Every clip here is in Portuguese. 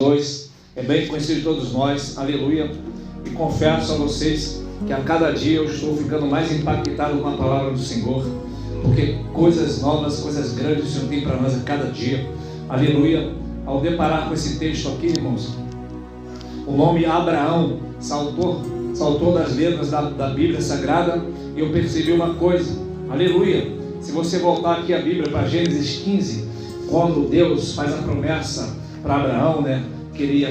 2 é bem conhecido de todos nós, aleluia, e confesso a vocês que a cada dia eu estou ficando mais impactado com a palavra do Senhor, porque coisas novas, coisas grandes o Senhor tem para nós a cada dia, aleluia. Ao deparar com esse texto aqui, irmãos, o nome Abraão saltou das letras da Bíblia Sagrada, e eu percebi uma coisa, aleluia. Se você voltar aqui a Bíblia para Gênesis 15, quando Deus faz a promessa para Abraão, né? Queria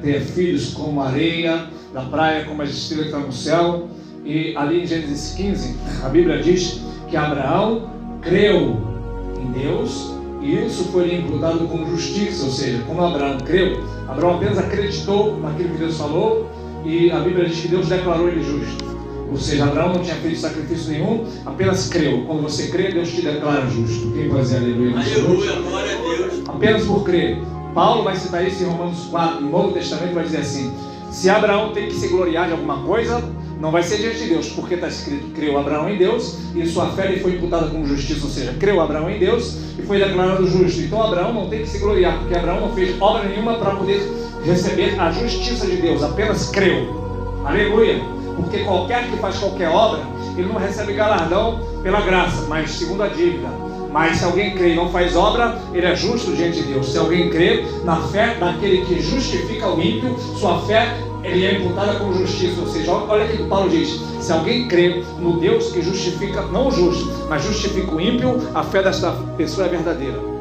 ter filhos como a areia da praia, como as estrelas que estão no céu. E ali em Gênesis 15, a Bíblia diz que Abraão creu em Deus, e isso foi lhe imputado como justiça. Ou seja, como Abraão creu, Abraão apenas acreditou naquilo que Deus falou, e a Bíblia diz que Deus declarou ele justo. Ou seja, Abraão não tinha feito sacrifício nenhum, apenas creu. Quando você crê, Deus te declara justo. Quem pode dizer aleluia? Aleluia, glória a Deus. Apenas por crer. Paulo vai citar isso em Romanos 4, no Novo Testamento, vai dizer assim: se Abraão tem que se gloriar de alguma coisa, não vai ser diante de Deus, porque está escrito: creu Abraão em Deus, e sua fé lhe foi imputada como justiça. Ou seja, creu Abraão em Deus e foi declarado justo. Então Abraão não tem que se gloriar, porque Abraão não fez obra nenhuma para poder receber a justiça de Deus, apenas creu. Aleluia. Porque qualquer que faz qualquer obra, ele não recebe galardão pela graça, mas segundo a dívida. Mas se alguém crê e não faz obra, ele é justo diante de Deus. Se alguém crê na fé daquele que justifica o ímpio, sua fé ele é imputada como justiça. Ou seja, olha o que Paulo diz: se alguém crê no Deus que justifica, não o justo, mas justifica o ímpio, a fé desta pessoa é verdadeira.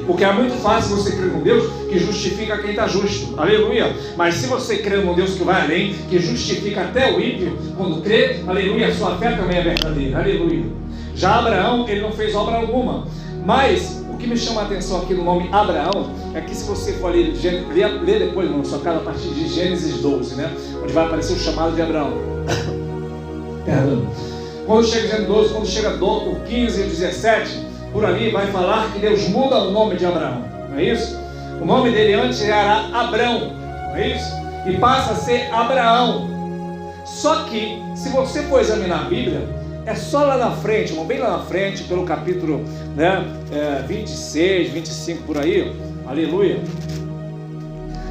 Porque é muito fácil você crer num Deus que justifica quem está justo, aleluia. Mas se você crer num Deus que vai além, que justifica até o ímpio, quando crê, aleluia, sua fé também é verdadeira, aleluia. Já Abraão, ele não fez obra alguma. Mas o que me chama a atenção aqui no nome Abraão é que, se você for ler depois na sua casa, a partir de Gênesis 12, né, onde vai aparecer o chamado de Abraão. Perdão. Quando chega Gênesis 12, quando chega o 15 e 17, por ali vai falar que Deus muda o nome de Abraão, não é isso? O nome dele antes era Abrão, não é isso? E passa a ser Abraão. Só que, se você for examinar a Bíblia, é só lá na frente, bem lá na frente, pelo capítulo 26, 25 por aí, aleluia.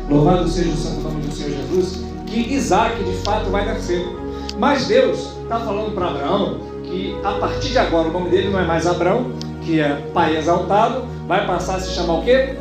Louvado seja o santo nome do Senhor Jesus, que Isaac de fato vai nascer. Mas Deus está falando para Abraão que a partir de agora o nome dele não é mais Abrão, que é pai exaltado, vai passar a se chamar o quê?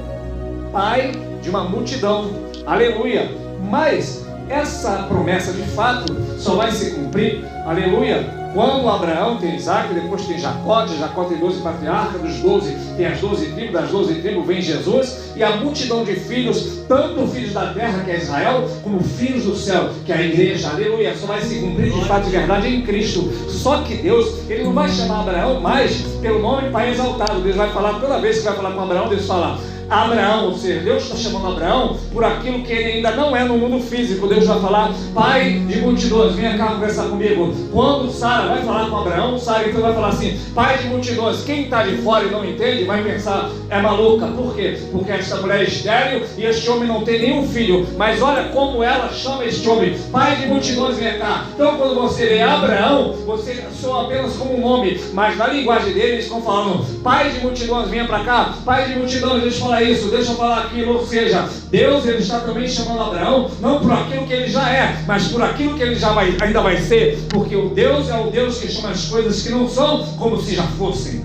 Pai de uma multidão, aleluia. Mas essa promessa de fato só vai se cumprir, aleluia, quando Abraão tem Isaac, depois tem Jacó, de Jacó tem 12 patriarcas, dos 12 tem as 12 tribos, das 12 tribos vem Jesus, e a multidão de filhos, tanto filhos da terra, que é Israel, como filhos do céu, que é a igreja, aleluia, só vai se cumprir de fato e verdade em Cristo. Só que Deus, ele não vai chamar Abraão mais pelo nome pai exaltado. Deus vai falar, toda vez que vai falar com Abraão, Deus fala Abraão, ou seja, Deus está chamando Abraão por aquilo que ele ainda não é no mundo físico. Deus vai falar pai de multidões, venha cá conversar comigo. Quando Sara vai falar com Abraão, Sara então vai falar assim, pai de multidões. Quem está de fora e não entende vai pensar, é maluca. Por quê? Porque esta mulher é estéril e este homem não tem nenhum filho. Mas olha como ela chama este homem, pai de multidões, venha cá. Então quando você lê Abraão, você soa apenas como um nome, mas na linguagem dele eles estão falando, pai de multidões, venha para cá. Pai de multidões, eles falam isso, deixa eu falar aquilo. Ou seja, Deus ele está também chamando Abraão não por aquilo que ele já é, mas por aquilo que ele ainda vai ser, porque o Deus é o Deus que chama as coisas que não são como se já fossem.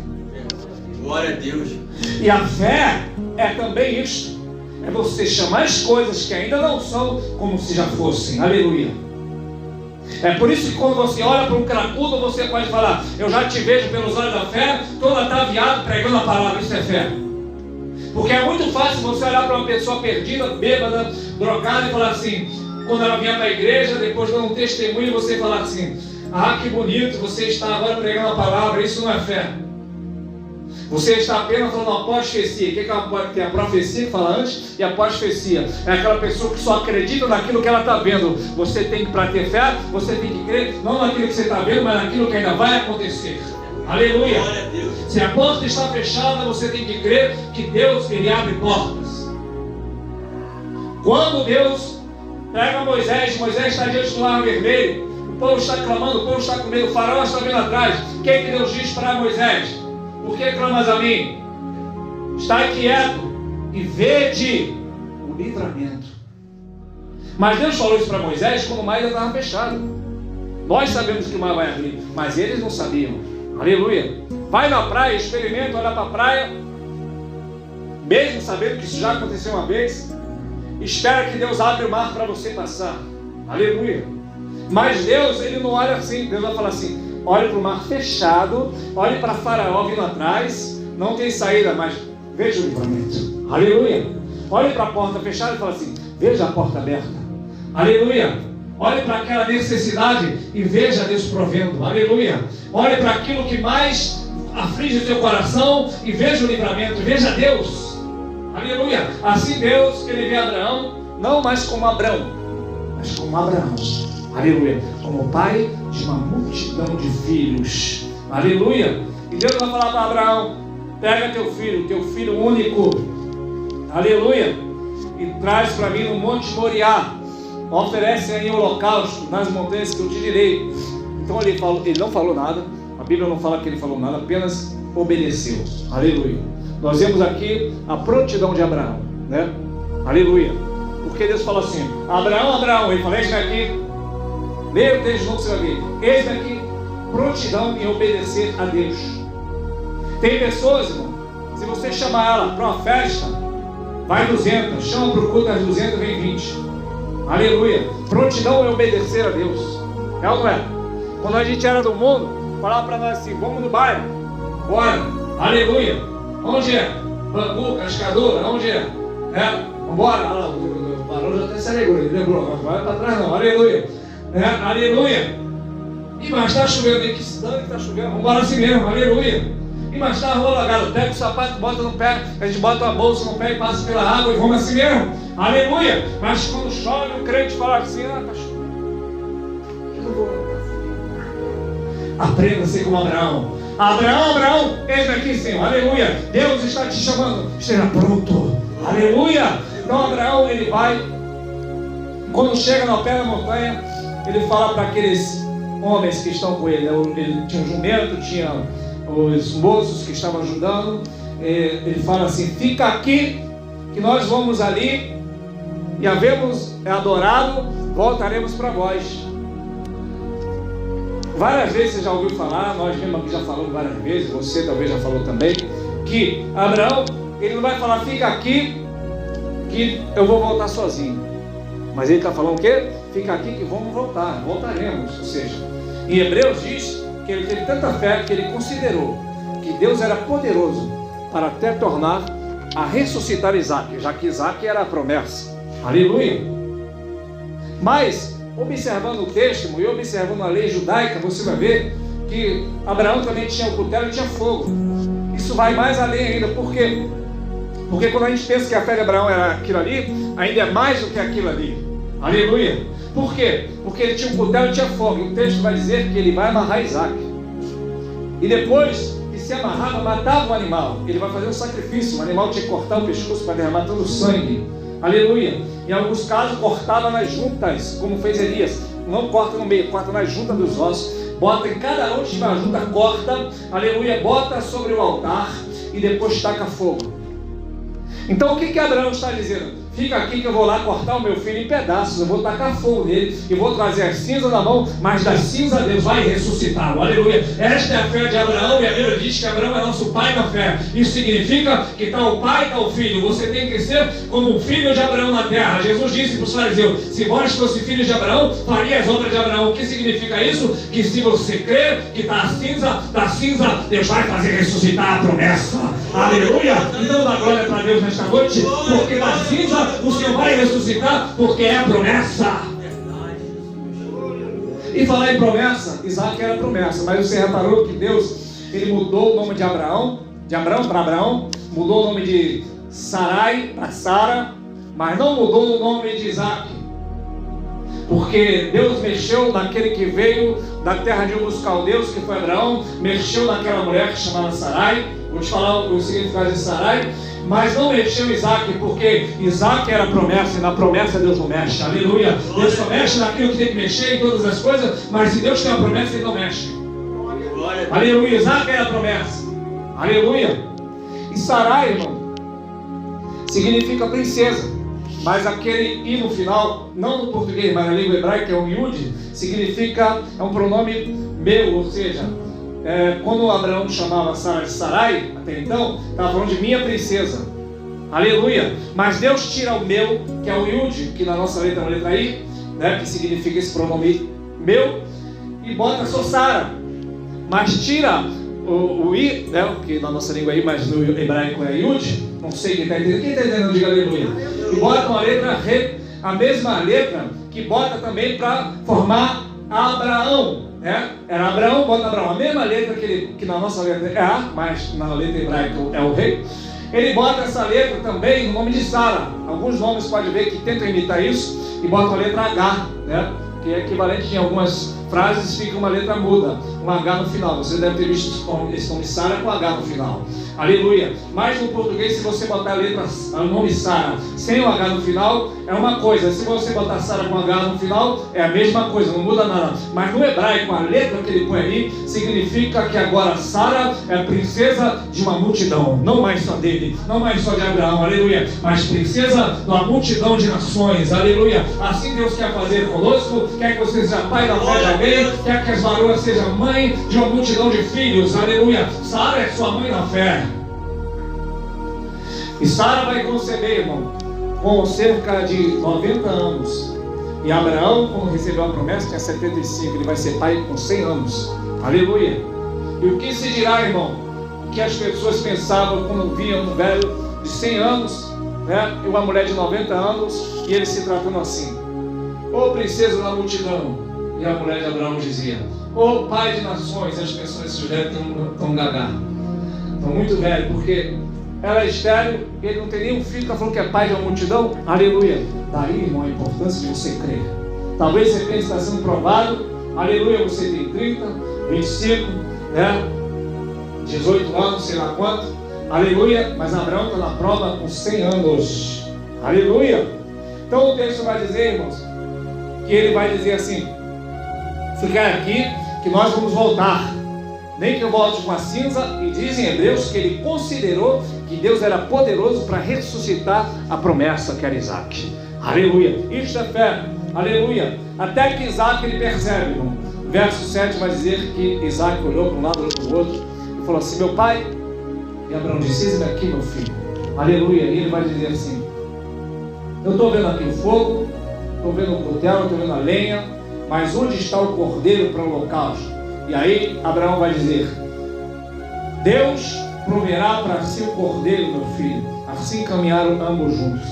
Glória a Deus. E a fé é também isto, é você chamar as coisas que ainda não são como se já fossem, aleluia. É por isso que quando você olha para um cracudo, você pode falar, eu já te vejo pelos olhos da fé, todo ataviado pregando a palavra. Isso é fé. Porque é muito fácil você olhar para uma pessoa perdida, bêbada, drogada e falar assim, quando ela vinha para a igreja, depois de um testemunho, você falar assim, ah, que bonito, você está agora pregando a palavra. Isso não é fé. Você está apenas falando após-profecia. O que é tem a profecia que fala antes e a pós-profecia? É aquela pessoa que só acredita naquilo que ela está vendo. Você tem que, para ter fé, você tem que crer não naquilo que você está vendo, mas naquilo que ainda vai acontecer. Aleluia. Se a porta está fechada, você tem que crer que Deus ele abre portas. Quando Deus pega Moisés está diante do mar vermelho, o povo está clamando, o povo está com medo, o faraó está vindo atrás. O que Deus diz para Moisés? Por que clamas a mim? Está quieto, e vede o livramento. Mas Deus falou isso para Moisés quando o mar ainda estava fechado. Nós sabemos que o mar vai abrir, mas eles não sabiam. Aleluia. Vai na praia, experimenta olhar para a praia, mesmo sabendo que isso já aconteceu uma vez. Espera que Deus abra o mar para você passar. Aleluia. Mas Deus, Ele não olha assim. Deus vai falar assim: olhe para o mar fechado, olhe para Faraó vindo atrás, não tem saída, mas veja o livramento. Aleluia. Olhe para a porta fechada e fala assim: veja a porta aberta. Aleluia. Olhe para aquela necessidade e veja Deus provendo. Aleluia. Olhe para aquilo que mais aflige o teu coração e veja o livramento. Veja Deus. Aleluia. Assim Deus, Ele vê Abraão não mais como Abrão, mas como Abraão. Aleluia. Como pai de uma multidão de filhos. Aleluia. E Deus vai falar para Abraão: pega teu filho único. Aleluia. E traz para mim no Monte Moriá. Oferece em holocausto nas montanhas que eu te direi. Então ele não falou nada. A Bíblia não fala que ele falou nada, apenas obedeceu. Aleluia. Nós vemos aqui a prontidão de Abraão, né? Aleluia. Porque Deus falou assim: Abraão, Abraão. Ele falou: eis-me aqui. Leia o texto de novo, você vai ver. Eis-me aqui. Prontidão em obedecer a Deus. Tem pessoas, irmão, se você chamar ela para uma festa, vai 200. Chama para o culto às 200, vem 20. Aleluia. Prontidão em obedecer a Deus. É ou não é? Quando a gente era do mundo, falava para nós assim: vamos no bairro. Bora. Aleluia. Onde é? Bangu, Cascadura, onde é? Vambora. Olha lá, o barulho já até se alegrou. Ele lembrou. Não vai para trás não. Aleluia. Aleluia. E mas está chovendo aí. Que cidade que está chovendo? Vambora assim mesmo. Aleluia. E mas está rola, garoto. Pega o sapato, bota no pé. A gente bota a bolsa no pé e passa pela água e vamos assim mesmo. Aleluia. Mas quando chove, o crente fala assim: tá chovendo. Aprenda a ser como Abraão. Abraão, eis aqui, Senhor. Aleluia. Deus está te chamando. Esteja pronto. Aleluia. Então Abraão, ele vai. Quando chega no pé da montanha, ele fala para aqueles homens que estão com ele. Ele tinha um jumento, tinha os moços que estavam ajudando. Ele fala assim: fica aqui, que nós vamos ali e havemos adorado, voltaremos para vós. Várias vezes você já ouviu falar, nós mesmo aqui já falamos várias vezes, você talvez já falou também, que Abraão, ele não vai falar: fica aqui que eu vou voltar sozinho. Mas ele está falando o quê? Fica aqui que vamos voltar, voltaremos. Ou seja, em Hebreus diz que ele teve tanta fé que ele considerou que Deus era poderoso para até tornar a ressuscitar Isaac, já que Isaac era a promessa. Aleluia. Mas observando o texto e observando a lei judaica, você vai ver que Abraão também tinha o cutelo e tinha fogo. Isso vai mais além ainda. Por quê? Porque quando a gente pensa que a fé de Abraão era aquilo ali, ainda é mais do que aquilo ali. Aleluia. Por quê? Porque ele tinha um cutelo e tinha fogo. E o texto vai dizer que ele vai amarrar Isaac. E depois que se amarrava, matava o animal. Ele vai fazer um sacrifício. O animal tinha que cortar o pescoço para derramar todo o sangue. Aleluia. Em alguns casos cortava nas juntas, como fez Elias. Não corta no meio, corta nas juntas dos ossos. Bota em cada onde tiver a junta, corta. Aleluia. Bota sobre o altar e depois taca fogo. Então o que Abraão está dizendo? Fica aqui que eu vou lá cortar o meu filho em pedaços, eu vou tacar fogo nele e vou trazer as cinzas na mão, mas das cinzas Deus vai ressuscitá-lo. Aleluia. Esta é a fé de Abraão, e a Bíblia diz que Abraão é nosso pai na fé. Isso significa que está o pai e está o filho. Você tem que ser como o filho de Abraão na terra. Jesus disse para os fariseus: se vós fosse filho de Abraão, faria as obras de Abraão. O que significa isso? Que se você crer que está a cinza, da cinza Deus vai fazer ressuscitar a promessa. Aleluia. Então dá glória para Deus nesta noite, porque da cinza o Senhor vai ressuscitar, porque é a promessa. E falar em promessa, Isaac era promessa, mas você reparou que Deus, ele mudou o nome de Abraão para Abraão, mudou o nome de Sarai para Sara, mas não mudou o nome de Isaac, porque Deus mexeu naquele que veio da terra de um dos caldeus, que foi Abraão, mexeu naquela mulher que chamava Sarai. Vou te falar o significado de Sarai. Mas não mexeu Isaac, porque Isaac era promessa, e na promessa Deus não mexe. Aleluia. Deus só mexe naquilo que tem que mexer em todas as coisas, mas se Deus tem uma promessa, Ele não mexe. Aleluia. Isaac era a promessa. Aleluia. E Sarai, irmão, significa princesa. Mas aquele I no final, não no português, mas na língua hebraica, é o Yud, significa, é um pronome meu, ou seja, quando Abraão chamava Sara de Sarai, até então, estava falando de minha princesa. Aleluia! Mas Deus tira o meu, que é o Yud, que na nossa letra é a letra I, né, que significa esse pronome meu, e bota só Sara. Mas tira o I, né, que na nossa língua é I, mas no hebraico é Yud. Não sei quem está entendendo. Quem está entendendo, diga aleluia. E bota uma letra Re, a mesma letra que bota também para formar Abraão, né? Era Abraão, bota Abraão. A mesma letra que na nossa letra é A, mas na letra hebraica é o Rei. Ele bota essa letra também no nome de Sara. Alguns nomes pode ver que tentam imitar isso e botam a letra H, né? Que é equivalente em algumas frases, fica uma letra muda, um H no final. Você deve ter visto esse nome Sara com H no final. Aleluia. Mas no português, se você botar a letra, o nome Sara sem o H no final, é uma coisa. Se você botar Sara com H no final, é a mesma coisa, não muda nada. Mas no hebraico, a letra que ele põe ali significa que agora Sara é a princesa de uma multidão. Não mais só dele, não mais só de Abraão, aleluia. Mas princesa de uma multidão de nações, aleluia. Assim Deus quer fazer conosco. Quer que você seja pai da fé de alguém, quer que as varoas sejam mãe de uma multidão de filhos, aleluia. Sara é sua mãe na fé. E Sara vai conceber, irmão, com cerca de 90 anos. E Abraão, quando recebeu a promessa, tinha 75. Ele vai ser pai com 100 anos. Aleluia. E o que se dirá, irmão? O que as pessoas pensavam quando viam um velho de 100 anos, né, e uma mulher de 90 anos, e ele se tratando assim: ô princesa da multidão. E a mulher de Abraão dizia: ô pai de nações. E as pessoas, esses velhos estão gaga, estão muito velhos, porque ela é estéril, ele não tem nenhum filho, está falando que é pai de uma multidão. Aleluia. Daí, irmão, a importância de você crer. Talvez você pense que está sendo provado. Aleluia, você tem 30, 25, né, 18 anos, sei lá quanto. Aleluia, mas Abraão está na prova com 100 anos. Aleluia. Então o texto vai dizer, irmãos, que ele vai dizer assim: ficar aqui, que nós vamos voltar. Nem que eu volte com a cinza. E diz em Hebreus que ele considerou que Deus era poderoso para ressuscitar a promessa que era Isaac. Aleluia. Isto é fé. Aleluia. Até que Isaac ele percebe, irmão. Verso 7 vai dizer que Isaac olhou para um lado, olhou para o outro e falou assim: meu pai. E Abraão disse: eis-me aqui, meu filho. Aleluia. E ele vai dizer assim: eu estou vendo aqui o fogo, estou vendo o cutelo, estou vendo a lenha, mas onde está o cordeiro para o holocausto? E aí Abraão vai dizer: Deus proverá para si o cordeiro, meu filho. Assim caminharam ambos juntos.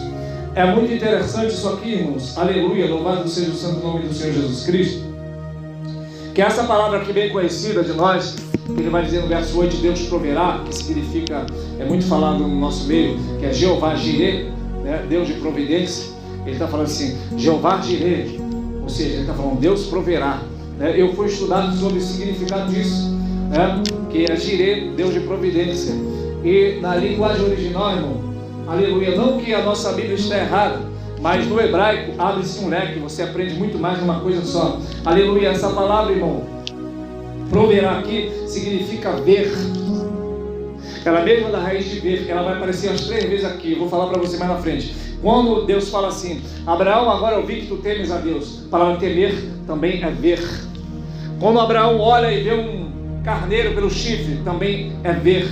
É muito interessante isso aqui, irmãos. Aleluia, louvado seja o santo nome do Senhor Jesus Cristo. Que essa palavra aqui bem conhecida de nós, que ele vai dizer no verso 8, Deus proverá, que significa, é muito falado no nosso meio, que é Jeová Jireh, né? Deus de providência. Ele está falando assim, Jeová Jireh, ou seja, ele está falando Deus proverá. Eu fui estudado sobre o significado disso, né? Que é Jireh, Deus de providência. E na linguagem original, irmão, aleluia, não que a nossa Bíblia está errada, mas no hebraico abre-se um leque, você aprende muito mais de uma coisa só. Aleluia, essa palavra, irmão, proverá aqui significa ver. Ela mesma da raiz de ver, ela vai aparecer umas 3 vezes aqui, eu vou falar para você mais na frente. Quando Deus fala assim: Abraão, agora eu vi que tu temes a Deus. A palavra temer também é ver. Quando Abraão olha e vê um carneiro pelo chifre, também é ver.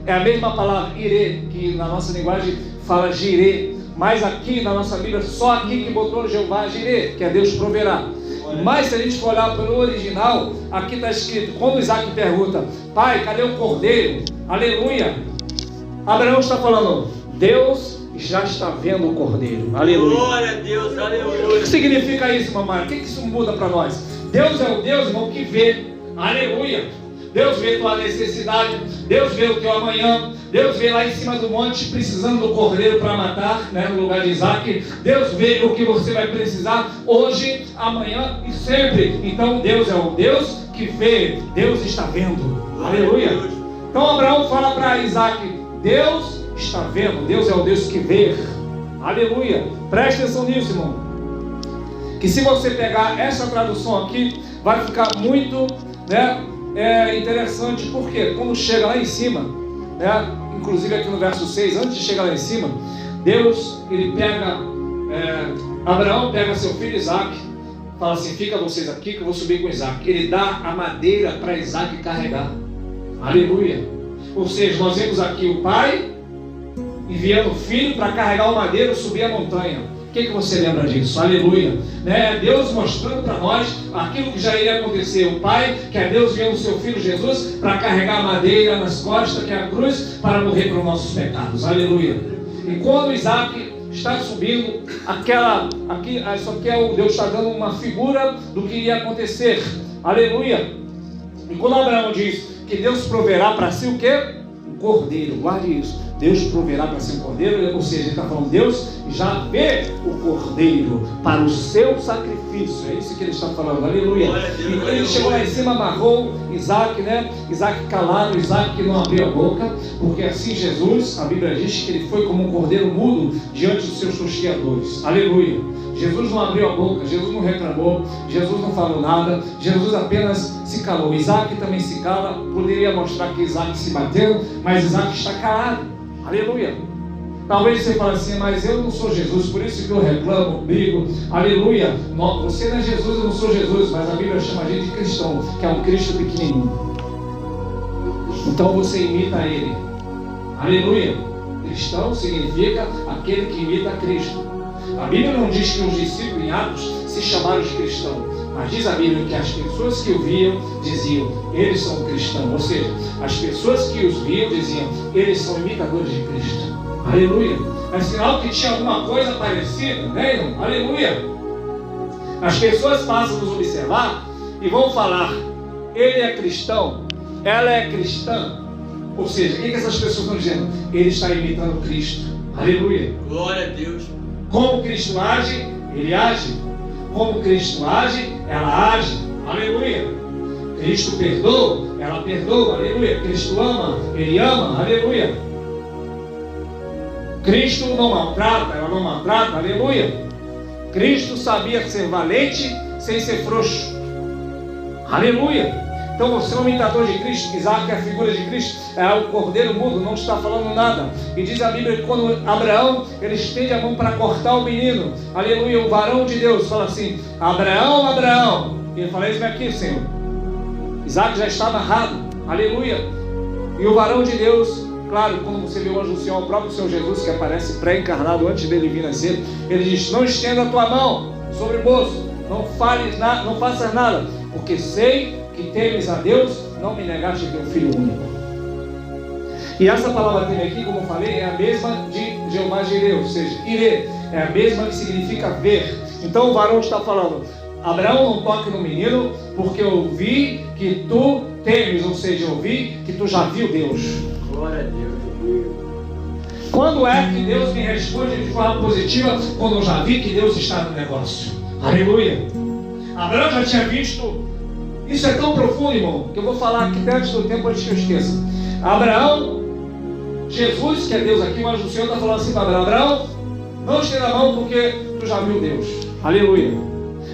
É a mesma palavra, ire, que na nossa linguagem fala jireh. Mas aqui na nossa Bíblia, só aqui que botou Jeová Jireh, que é Deus proverá. Mas se a gente for olhar pelo original, aqui está escrito, quando Isaac pergunta: pai, cadê o cordeiro? Aleluia. Abraão está falando: Deus já está vendo o cordeiro. Aleluia. Glória a Deus, aleluia. O que significa isso, mamãe? O que isso muda para nós? Deus é o Deus, irmão, que vê. Aleluia. Deus vê tua necessidade, Deus vê o teu amanhã, Deus vê lá em cima do monte precisando do cordeiro para matar, né, no lugar de Isaac. Deus vê o que você vai precisar hoje, amanhã e sempre. Então Deus é o Deus que vê, Deus está vendo. Aleluia. Então Abraão fala para Isaac: Deus está vendo, Deus é o Deus que vê. Aleluia. Preste atenção nisso, irmão, que se você pegar essa tradução aqui, vai ficar muito, né, interessante, porque quando chega lá em cima, né, inclusive aqui no verso 6, antes de chegar lá em cima, Deus, ele pega, Abraão pega seu filho Isaac, fala assim: fica vocês aqui que eu vou subir com Isaac. Ele dá a madeira para Isaac carregar. Aleluia. Ou seja, nós vemos aqui o pai enviando o filho para carregar o madeiro e subir a montanha. O que você lembra disso? Aleluia. Deus mostrando para nós aquilo que já iria acontecer. O pai, que é Deus, enviando o seu filho Jesus para carregar a madeira nas costas, que é a cruz, para morrer pelos nossos pecados. Aleluia. E quando Isaac está subindo, isso aqui é Deus está dando uma figura do que iria acontecer. Aleluia. E quando Abraão diz que Deus proverá para si o quê? Um cordeiro. Guarde isso. Deus proverá para si um cordeiro, ou seja, ele está falando, Deus já vê o cordeiro para o seu sacrifício. É isso que ele está falando. Aleluia. E quando ele chegou lá em cima, amarrou Isaac, Isaac calado, Isaac que não abriu a boca, porque assim Jesus, a Bíblia diz que ele foi como um cordeiro mudo diante dos seus tosqueadores. Aleluia. Jesus não abriu a boca, Jesus não reclamou, Jesus não falou nada, Jesus apenas se calou. Isaac também se cala, poderia mostrar que Isaac se bateu, mas Isaac está calado. Aleluia. Talvez você fale assim: mas eu não sou Jesus, por isso que eu reclamo, brigo. Aleluia. Você não é Jesus, eu não sou Jesus, mas a Bíblia chama a gente de cristão, que é um Cristo pequenininho. Então você imita ele. Aleluia. Cristão significa aquele que imita Cristo. A Bíblia não diz que os discípulos em Atos se chamaram de cristão, mas diz a Bíblia que as pessoas que o viam diziam: eles são cristãos. Ou seja, as pessoas que os viam diziam: eles são imitadores de Cristo. Aleluia. É sinal que tinha alguma coisa parecida, né? Aleluia. As pessoas passam a nos observar e vão falar: ele é cristão, ela é cristã. Ou seja, o que essas pessoas estão dizendo? Ele está imitando Cristo. Aleluia. Glória a Deus. Como Cristo age, ele age. Como Cristo age, ela age. Aleluia. Cristo perdoa, ela perdoa. Aleluia. Cristo ama, ele ama. Aleluia. Cristo não maltrata, ela não maltrata. Aleluia. Cristo sabia ser valente sem ser frouxo. Aleluia. Então você é um imitador de Cristo. Isaac é a figura de Cristo, é o cordeiro mudo, não está falando nada. E diz a Bíblia que quando Abraão, ele estende a mão para cortar o menino, aleluia, o varão de Deus fala assim: Abraão, Abraão. E ele fala: eis-me aqui, Senhor. Isaac já está amarrado, aleluia. E o varão de Deus, claro, quando você vê o anjo do Senhor, o próprio Senhor Jesus, que aparece pré-encarnado antes dele vir nascer, ele diz: não estenda a tua mão sobre o moço, não faças nada, porque sei que temes a Deus, não me negaste teu filho único. E essa palavra teme aqui, como eu falei, é a mesma de Jeová Jireh, ou seja, Irê, é a mesma que significa ver. Então o varão está falando: Abraão, não toque no menino, porque eu vi que tu temes, ou seja, eu vi que tu já viu Deus. Glória a Deus. Quando é que Deus me responde de forma positiva? Quando eu já vi que Deus está no negócio. Aleluia. Abraão já tinha visto. Isso é tão profundo, irmão, que eu vou falar aqui antes do tempo, antes que eu esqueça. Abraão, Jesus, que é Deus aqui, o anjo do Senhor está falando assim para Abraão: Abraão, não estenda a mão porque tu já viu Deus. Aleluia.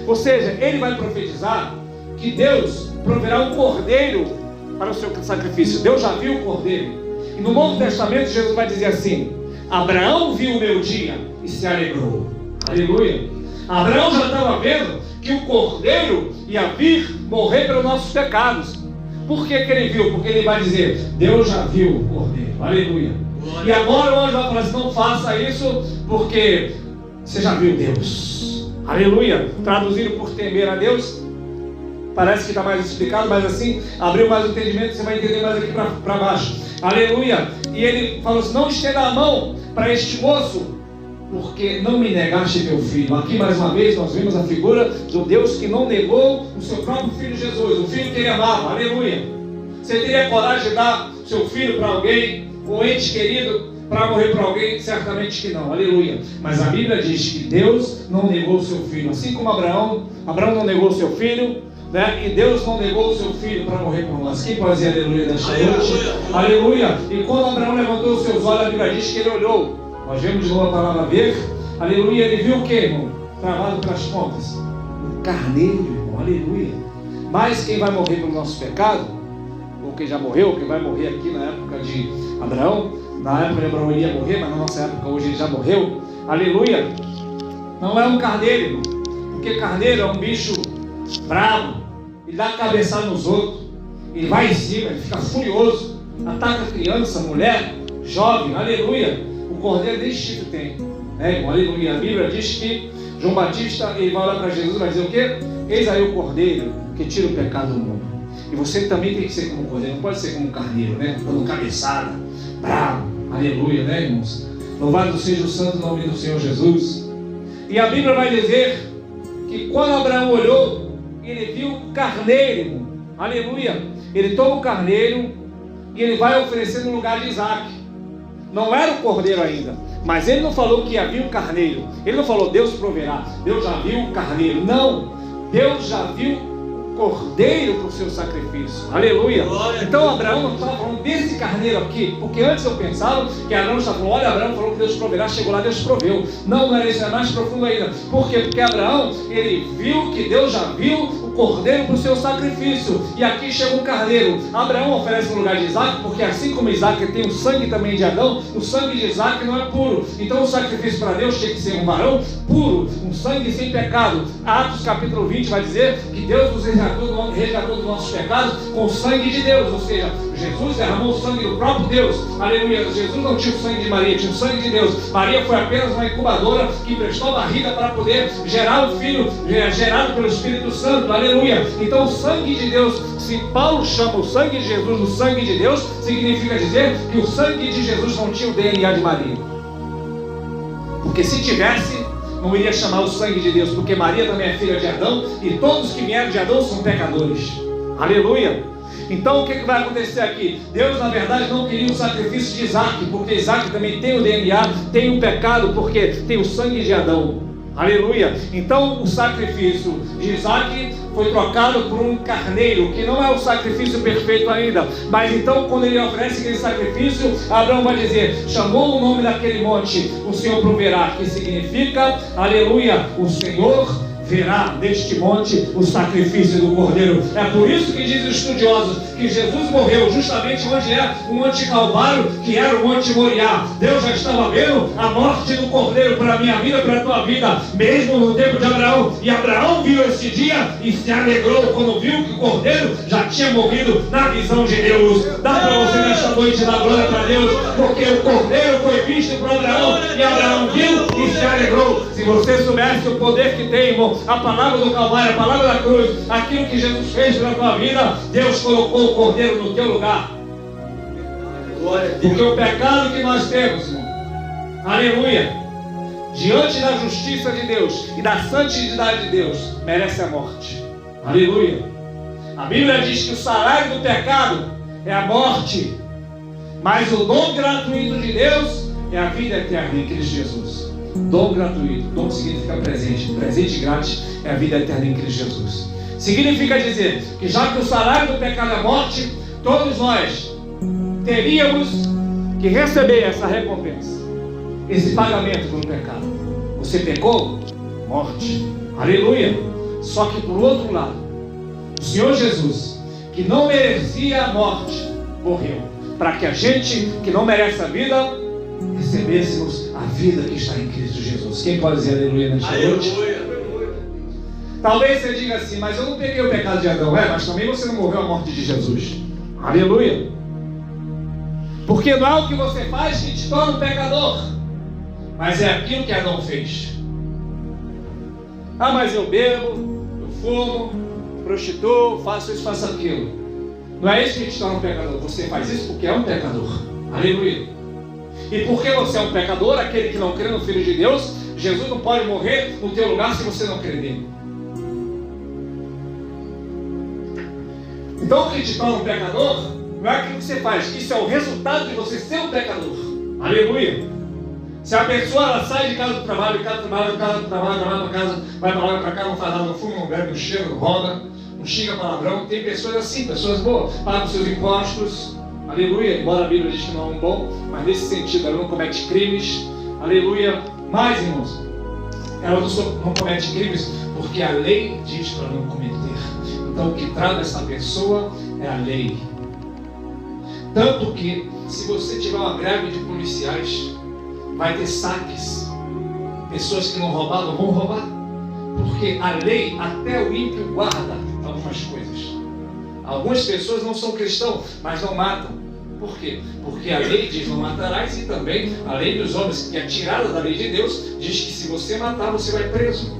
Ou seja, ele vai profetizar que Deus proverá um cordeiro para o seu sacrifício. Deus já viu o cordeiro. E no Novo Testamento Jesus vai dizer assim: Abraão viu o meu dia e se alegrou. Aleluia. Abraão já estava vendo que o cordeiro ia vir morrer pelos nossos pecados. Por que ele viu? Porque ele vai dizer: Deus já viu o cordeiro. Aleluia. E agora o anjo vai falar assim: não faça isso, porque você já viu Deus. Aleluia. Traduzido por temer a Deus, parece que está mais explicado, mas assim, abriu mais o entendimento, você vai entender mais aqui para baixo. Aleluia. E ele falou assim: não estenda a mão para este moço, porque não me negaste teu filho. Aqui mais uma vez nós vemos a figura do Deus que não negou o seu próprio filho Jesus, o filho que ele amava. Aleluia. Você teria coragem de dar seu filho para alguém, um ente querido, para morrer para alguém? Certamente que não. Aleluia. Mas a Bíblia diz que Deus não negou o seu filho, assim como Abraão não negou o seu filho, e Deus não negou o seu filho para morrer por nós. Quem pode dizer aleluia nesta noite? Aleluia. E quando Abraão levantou os seus olhos, a Bíblia diz que ele olhou. Nós vemos de novo a palavra ver. Aleluia. Ele viu o que, irmão? Travado pelas pontas. O carneiro, irmão. Aleluia. Mas quem vai morrer pelo nosso pecado, ou quem já morreu, quem vai morrer aqui na época de Abraão, Na época de Abraão ele ia morrer, mas na nossa época hoje ele já morreu. Aleluia. Não é um carneiro, irmão. Porque carneiro é um bicho bravo. Ele dá cabeçada nos outros. Ele vai em cima, ele fica furioso. Ataca criança, mulher, jovem. Aleluia. O cordeiro nem chifre tem. Irmão? Aleluia. A Bíblia diz que João Batista, ele vai olhar para Jesus e vai dizer o quê? Eis aí o cordeiro que tira o pecado do mundo. E você também tem que ser como um cordeiro. Não pode ser como um carneiro, né? Dando cabeçada, bravo. Aleluia, né, irmãos? Louvado seja o santo nome do Senhor Jesus. E a Bíblia vai dizer que quando Abraão olhou, ele viu o carneiro, irmão. Aleluia. Ele toma o carneiro e ele vai oferecer no lugar de Isaac. Não era o cordeiro ainda, mas ele não falou que havia um carneiro. Ele não falou Deus proverá. Deus já viu o carneiro. Não, Deus já viu o cordeiro para o seu sacrifício. Aleluia. Então Abraão não estava falando desse carneiro aqui, porque antes eu pensava que Abraão estava falando, olha, Abraão falou que Deus proverá, chegou lá, Deus proveu. Não era isso, é mais profundo ainda. Por quê? Porque Abraão, ele viu que Deus já viu o cordeiro para o seu sacrifício. E aqui chega um carneiro. Abraão oferece no lugar de Isaac, porque assim como Isaac tem o sangue também de Adão, o sangue de Isaac não é puro. Então o sacrifício para Deus tinha que ser um varão puro, um sangue sem pecado. Atos capítulo 20 vai dizer que Deus nos resgatou dos nossos pecados com o sangue de Deus. Ou seja, Jesus derramou o sangue do próprio Deus. Aleluia. Jesus não tinha o sangue de Maria, tinha o sangue de Deus. Maria foi apenas uma incubadora que prestou barriga para poder gerar o filho gerado pelo Espírito Santo. Aleluia. Então o sangue de Deus, se Paulo chama o sangue de Jesus o sangue de Deus, significa dizer que o sangue de Jesus não tinha o DNA de Maria. Porque se tivesse, não iria chamar o sangue de Deus, porque Maria também é filha de Adão e todos que vieram de Adão são pecadores. Aleluia. Então o que vai acontecer aqui? Deus na verdade não queria o sacrifício de Isaac, porque Isaac também tem o DNA, tem o pecado, porque tem o sangue de Adão. Aleluia. Então o sacrifício de Isaac foi trocado por um carneiro, que não é o sacrifício perfeito ainda. Mas então quando ele oferece aquele sacrifício, Abraão vai dizer, chamou o nome daquele monte, o Senhor proverá, que significa, aleluia, o Senhor verá neste monte o sacrifício do cordeiro. É por isso que dizem os estudiosos que Jesus morreu justamente onde é o Monte Calvário, que era o Monte Moriá. Deus já estava vendo a morte do cordeiro para a minha vida, para a tua vida, mesmo no tempo de Abraão. E Abraão viu esse dia e se alegrou quando viu que o cordeiro já tinha morrido na visão de Deus. Dá para você nesta noite dar glória para Deus, porque o cordeiro foi visto por Abraão e Abraão viu e se alegrou. Se você soubesse o poder que tem, irmão, a palavra do Calvário, a palavra da cruz, aquilo que Jesus fez pela tua vida, Deus colocou o cordeiro no teu lugar. Porque o pecado que nós temos, irmão, aleluia, diante da justiça de Deus e da santidade de Deus, merece a morte. Aleluia. A Bíblia diz que o salário do pecado é a morte, mas o dom gratuito de Deus é a vida eterna em Cristo Jesus. Dom gratuito, dom significa presente, presente grátis é a vida eterna em Cristo Jesus. Significa dizer que já que o salário do pecado é a morte, todos nós teríamos que receber essa recompensa, esse pagamento pelo pecado. Você pecou? Morte. Aleluia. Só que por outro lado, o Senhor Jesus, que não merecia a morte, morreu, para que a gente que não merece a vida recebêssemos a vida que está em Cristo Jesus. Quem pode dizer aleluia nesta noite? Talvez você diga assim, mas eu não peguei o pecado de Adão. Mas também você não morreu a morte de Jesus. Aleluia. Porque não é o que você faz que te torna um pecador, mas é aquilo que Adão fez. Mas eu bebo, eu fumo, prostituo, faço isso, faço aquilo. Não é isso que te torna um pecador. Você faz isso porque é um pecador. Aleluia. E porque você é um pecador, aquele que não crê no Filho de Deus, Jesus não pode morrer no teu lugar se você não crer nele. Então o que te torna um pecador não é aquilo que você faz. Isso é o resultado de você ser um pecador. Aleluia. Se a pessoa ela sai de casa do trabalho, trabalha para casa, vai para lá, para cá, não faz nada, não fuma, não bebe, não cheira, não roda, não xinga palavrão. Tem pessoas assim, pessoas boas, pagam seus impostos. Aleluia, embora a Bíblia diz que não é um bom, mas nesse sentido ela não comete crimes. Aleluia. Mas, irmãos, ela não comete crimes porque a lei diz para não cometer. Então o que trata essa pessoa é a lei. Tanto que, se você tiver uma greve de policiais, vai ter saques. Pessoas que não roubavam vão roubar. Porque a lei, até o ímpio guarda algumas coisas. Algumas pessoas não são cristãos, mas não matam. Por quê? Porque a lei diz não matarás, e também a lei dos homens, que é tirada da lei de Deus, diz que se você matar, você vai preso.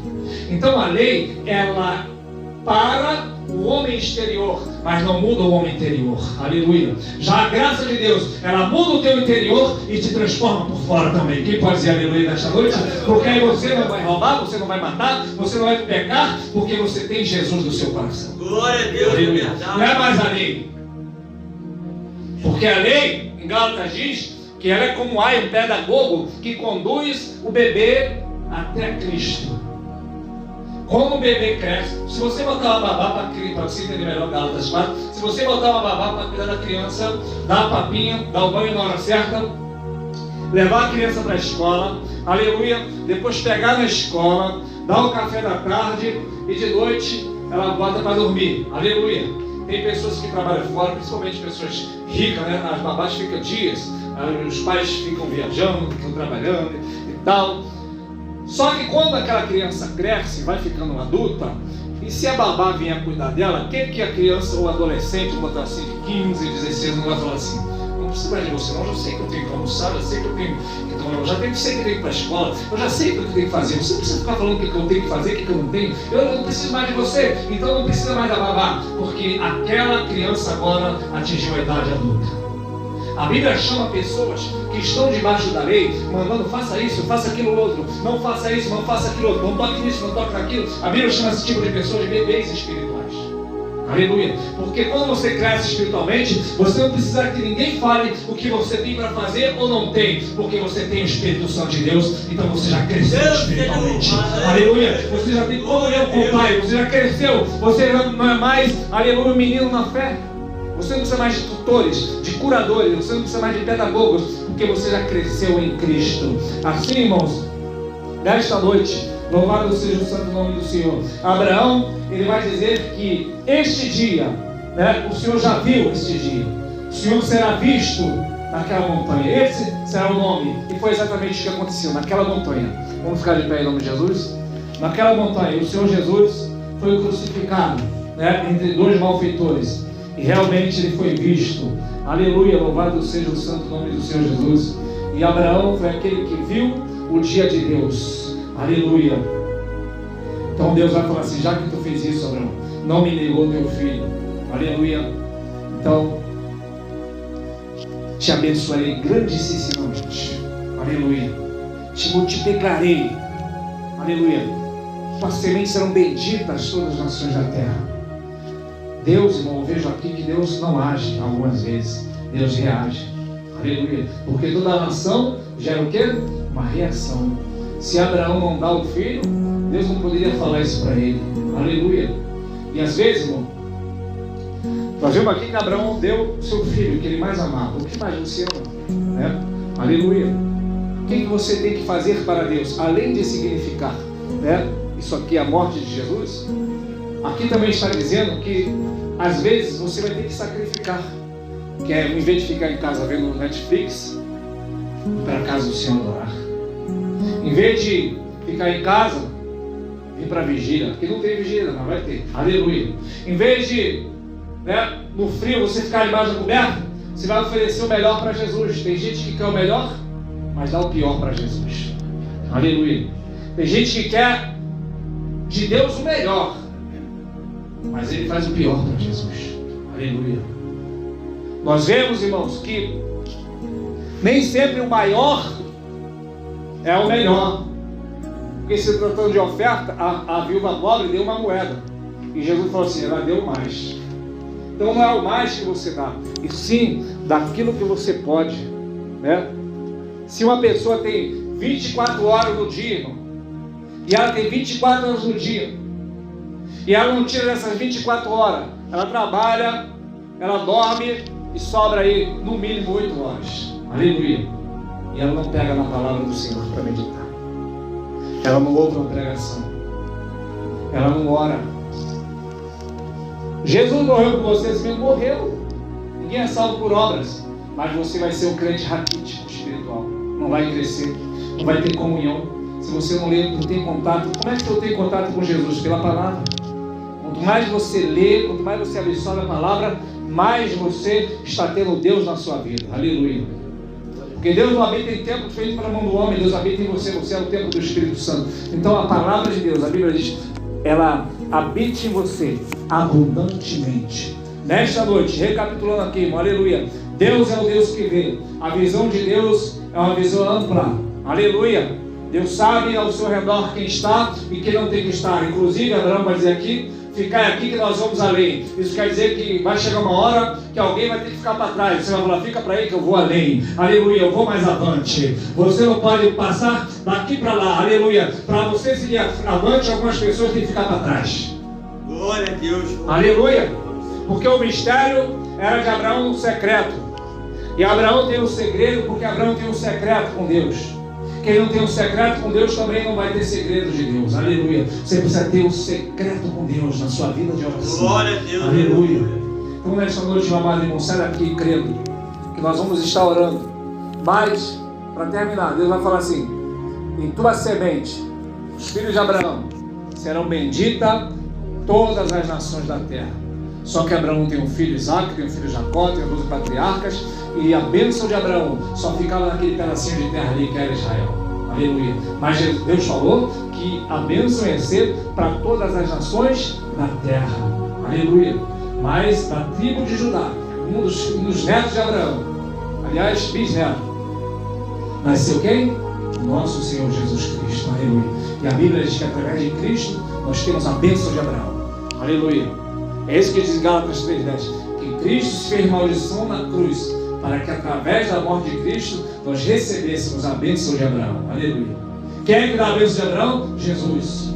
Então a lei, ela para o homem exterior, mas não muda o homem interior. Aleluia. Já a graça de Deus, ela muda o teu interior e te transforma por fora também. Quem pode dizer aleluia nesta noite? Porque aí você não vai roubar, você não vai matar, você não vai pecar, porque você tem Jesus no seu coração. Glória a Deus, aleluia. verdade. Não é mais a lei. Porque a lei, em Gálatas diz, que ela é como um pedagogo que conduz o bebê até Cristo. Como o bebê cresce, se você botar uma babá para você entender melhor Gálatas 4, se você botar uma babá para cuidar da criança, dar a papinha, dar o banho na hora certa, levar a criança para a escola, aleluia, depois pegar na escola, dar o café da tarde e de noite ela bota para dormir, aleluia. Tem pessoas que trabalham fora, principalmente pessoas ricas, né? As babás ficam dias, os pais ficam viajando, ficam trabalhando e tal. Só que quando aquela criança cresce, vai ficando adulta, e se a babá vier cuidar dela, o que a criança ou adolescente, vou botar assim, de 15, 16 anos, vai falar assim: não precisa mais de você não, eu já sei que eu tenho que almoçar, eu sei que eu tenho que tomar, eu já sei que eu tenho que ir para a escola, eu já sei o que eu tenho que fazer, você não precisa ficar falando o que eu tenho que fazer, o que eu não tenho, eu não preciso mais de você, então não precisa mais da babá, porque aquela criança agora atingiu a idade adulta. A Bíblia chama pessoas que estão debaixo da lei, mandando faça isso, faça aquilo outro, não faça isso, não faça aquilo outro, não toque nisso, não toque naquilo. A Bíblia chama esse tipo de pessoas de bebês espirituais. Aleluia. Porque quando você cresce espiritualmente, você não precisa que ninguém fale o que você tem para fazer ou não tem, porque você tem o Espírito Santo de Deus, então você já cresceu espiritualmente. Aleluia. Você já tem comunhão com o Pai, você já cresceu, você não é mais, aleluia, menino na fé. Você não precisa mais de tutores, de curadores, você não precisa mais de pedagogos, porque você já cresceu em Cristo. Assim, irmãos, nesta noite, louvado seja o santo nome do Senhor. Abraão, ele vai dizer que este dia, né, o Senhor já viu este dia. O Senhor será visto naquela montanha. Esse será o nome. E foi exatamente o que aconteceu naquela montanha. Vamos ficar de pé em nome de Jesus? Naquela montanha, o Senhor Jesus foi crucificado, né, entre dois malfeitores. E realmente ele foi visto. Aleluia, louvado seja o santo nome do Senhor Jesus. E Abraão foi aquele que viu o dia de Deus. Aleluia. Então Deus vai falar assim: já que tu fez isso, Abraão, não me negou teu filho. Aleluia. Então te abençoarei grandissimamente. Aleluia. Te multiplicarei. Aleluia. Tuas sementes serão benditas todas as nações da terra. Deus, irmão, eu vejo aqui que Deus não age algumas vezes, Deus reage. Aleluia. Porque toda nação gera o quê? Uma reação. Se Abraão não dá o filho, Deus não poderia falar isso para ele. Aleluia. E às vezes, irmão, nós vemos aqui que Abraão deu o seu filho, que ele mais amava. O que mais você ama? Né? Aleluia. O que você tem que fazer para Deus? Além de significar, né, isso aqui, a morte de Jesus, aqui também está dizendo que às vezes você vai ter que sacrificar. Que é, em vez de ficar em casa vendo Netflix, para a casa do Senhor adorar. Em vez de ficar em casa, vir para a vigília. Porque não tem vigília, mas vai ter. Aleluia. Em vez de, né, no frio você ficar debaixo da coberta, você vai oferecer o melhor para Jesus. Tem gente que quer o melhor, mas dá o pior para Jesus. Aleluia. Tem gente que quer de Deus o melhor, mas ele faz o pior para Jesus. Aleluia. Nós vemos, irmãos, que nem sempre o maior é o melhor. Porque se tratando de oferta, a viúva pobre deu uma moeda. E Jesus falou assim: ela deu mais. Então não é o mais que você dá, e sim daquilo que você pode, né? Se uma pessoa tem 24 horas no dia, irmão, e ela tem 24 horas no dia, e ela não tira dessas 24 horas, ela trabalha, ela dorme e sobra aí no mínimo 8 horas. Aleluia. E ela não pega na palavra do Senhor para meditar. Ela não ouve uma pregação. Ela não ora. Jesus morreu por você, você morreu. Ninguém é salvo por obras, mas você vai ser um crente raquítico espiritual. Não vai crescer, não vai ter comunhão. Se você não lê, não tem contato. Como é que eu tenho contato com Jesus? Pela palavra. Quanto mais você lê, quanto mais você absorve a palavra, mais você está tendo Deus na sua vida. Aleluia. Porque Deus não habita em templo feito para a mão do homem, Deus habita em você, você é o templo do Espírito Santo. Então a palavra de Deus, a Bíblia diz, ela habita em você abundantemente. Nesta noite, recapitulando aqui, irmão, aleluia. Deus é o Deus que vê. A visão de Deus é uma visão ampla. Aleluia. Deus sabe ao seu redor quem está e quem não tem que estar. Inclusive, Abraão vai dizer aqui, ficai aqui que nós vamos além. Isso quer dizer que vai chegar uma hora que alguém vai ter que ficar para trás. Você vai falar, fica para aí que eu vou além. Aleluia, eu vou mais avante. Você não pode passar daqui para lá. Aleluia. Para você seguir avante, algumas pessoas têm que ficar para trás. Glória a Deus. Aleluia. Porque o mistério era de Abraão secreto. E Abraão tem um segredo porque Abraão tem um secreto com Deus. Quem não tem um secreto com Deus também não vai ter segredo de Deus. Aleluia. Você precisa ter um secreto com Deus na sua vida de oração. Glória a Deus. Aleluia. Então nesta noite, meu amado irmão, sai daqui crendo que nós vamos estar orando. Mas, para terminar, Deus vai falar assim: em tua semente, os filhos de Abraão serão benditas todas as nações da terra. Só que Abraão tem um filho Isaac, tem um filho Jacó, tem 12 patriarcas, e a bênção de Abraão só ficava naquele pedacinho de terra ali que era Israel. Aleluia. Mas Deus falou que a bênção ia ser para todas as nações da terra. Aleluia. Mas da tribo de Judá, um dos netos de Abraão, aliás, bisneto, nasceu quem? Nosso Senhor Jesus Cristo. Aleluia. E a Bíblia diz que através de Cristo nós temos a bênção de Abraão. Aleluia. É isso que diz Gálatas 3:10, que Cristo se fez maldição na cruz, para que através da morte de Cristo nós recebêssemos a bênção de Abraão. Aleluia. Quem é que dá a bênção de Abraão? Jesus.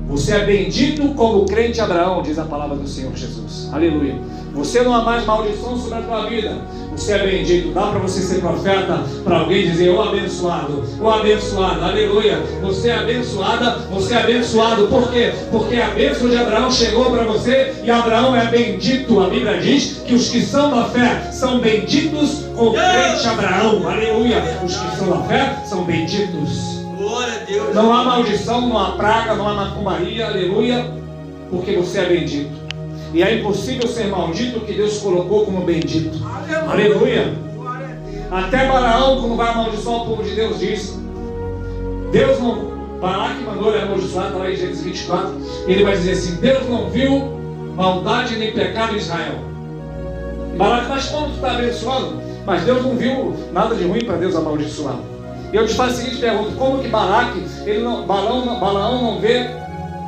Você é bendito como crente Abraão, diz a palavra do Senhor Jesus. Aleluia. Você não há mais maldição sobre a tua vida. Você é bendito. Dá para você ser profeta, para alguém dizer, ô abençoado, aleluia. Você é abençoada, você é abençoado. Por quê? Porque a bênção de Abraão chegou para você e Abraão é bendito. A Bíblia diz que os que são da fé são benditos com o crente Abraão. Aleluia. Os que são da fé são benditos. Glória a Deus. Não há maldição, não há praga, não há macumbaria, aleluia, porque você é bendito. E é impossível ser maldito que Deus colocou como bendito. Aleluia. Até Balaão, quando vai amaldiçoar o povo de Deus, diz: Deus não, Balaque mandou ele amaldiçoar, está lá em Gênesis 24. Ele vai dizer assim: Deus não viu maldade nem pecado em Israel. Balaque, mas como tu está abençoando? Mas Deus não viu nada de ruim para Deus amaldiçoar. E eu te faço a seguinte pergunta: como que Balaão não vê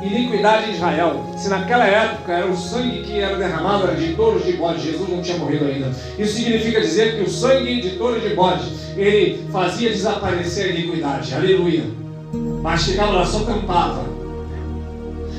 iniquidade em Israel? Se naquela época era o sangue que era derramado, era de touros de bode, Jesus não tinha morrido ainda. Isso significa dizer que o sangue de touros de bode, ele fazia desaparecer a iniquidade. Aleluia. Mas ficava lá, só tampava.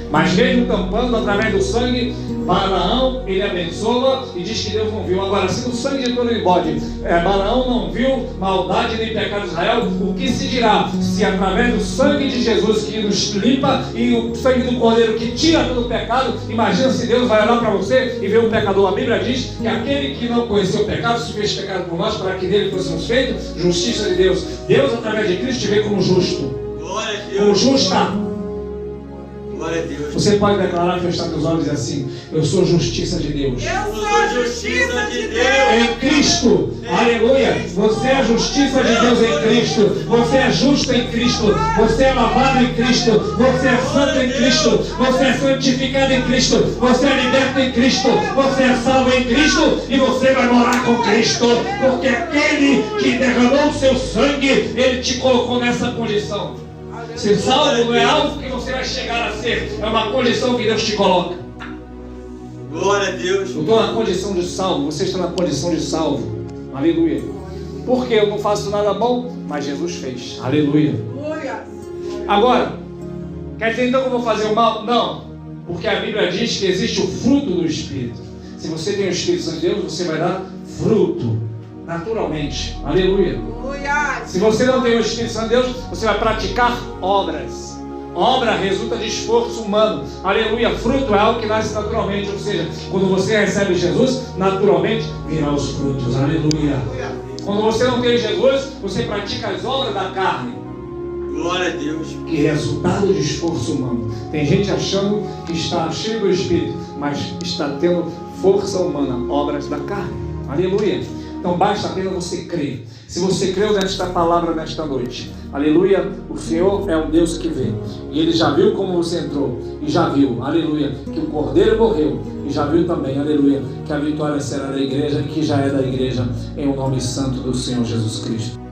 Mas mesmo tampando através do sangue, Balaão, ele abençoa e diz que Deus não viu. Agora, se no sangue de touro de bode, Balaão não viu maldade nem pecado de Israel, o que se dirá se através do sangue de Jesus que nos limpa e o sangue do Cordeiro que tira todo o pecado, imagina se Deus vai olhar para você e ver um pecador. A Bíblia diz que aquele que não conheceu o pecado se fez pecado por nós para que nele fôssemos feitos justiça de Deus. Deus, através de Cristo, te vê como justo, Glória a Deus. como justa. Glória a Deus. Você pode declarar, fechar teus olhos e dizer assim: eu sou justiça de Deus. Eu sou a justiça de Deus. Em Cristo, aleluia. Você é a justiça de Deus em Cristo. Você é justo em Cristo. Você é lavado em Cristo. Você é santo em Cristo. Você é santificado em Cristo. Você é liberto em Cristo. Você é salvo em Cristo. E você vai morar com Cristo. Porque aquele que derramou o seu sangue, ele te colocou nessa condição. Ser salvo não é algo que você vai chegar a ser, é uma condição que Deus te coloca. Glória a Deus. Eu estou na condição de salvo, você está na condição de salvo. Aleluia. Porque eu não faço nada bom, mas Jesus fez. Aleluia. Agora, quer dizer então que eu vou fazer o mal? Não. Porque a Bíblia diz que existe o fruto do Espírito. Se você tem o Espírito Santo de Deus, você vai dar fruto. Naturalmente. Aleluia. Se você não tem o Espírito Santo de Deus, você vai praticar obras. Obra resulta de esforço humano. Aleluia. Fruto é algo que nasce naturalmente. Ou seja, quando você recebe Jesus, naturalmente virá os frutos. Aleluia. Quando você não tem Jesus, você pratica as obras da carne. Glória a Deus. Que é resultado de esforço humano. Tem gente achando que está cheio do Espírito, mas está tendo força humana, obras da carne. Aleluia. Então basta apenas você crer. Se você creu nesta palavra nesta noite, aleluia, o Senhor é o Deus que vê. E Ele já viu como você entrou. E já viu, aleluia, que o Cordeiro morreu. E já viu também, aleluia, que a vitória será da igreja, que já é da igreja, em o nome santo do Senhor Jesus Cristo.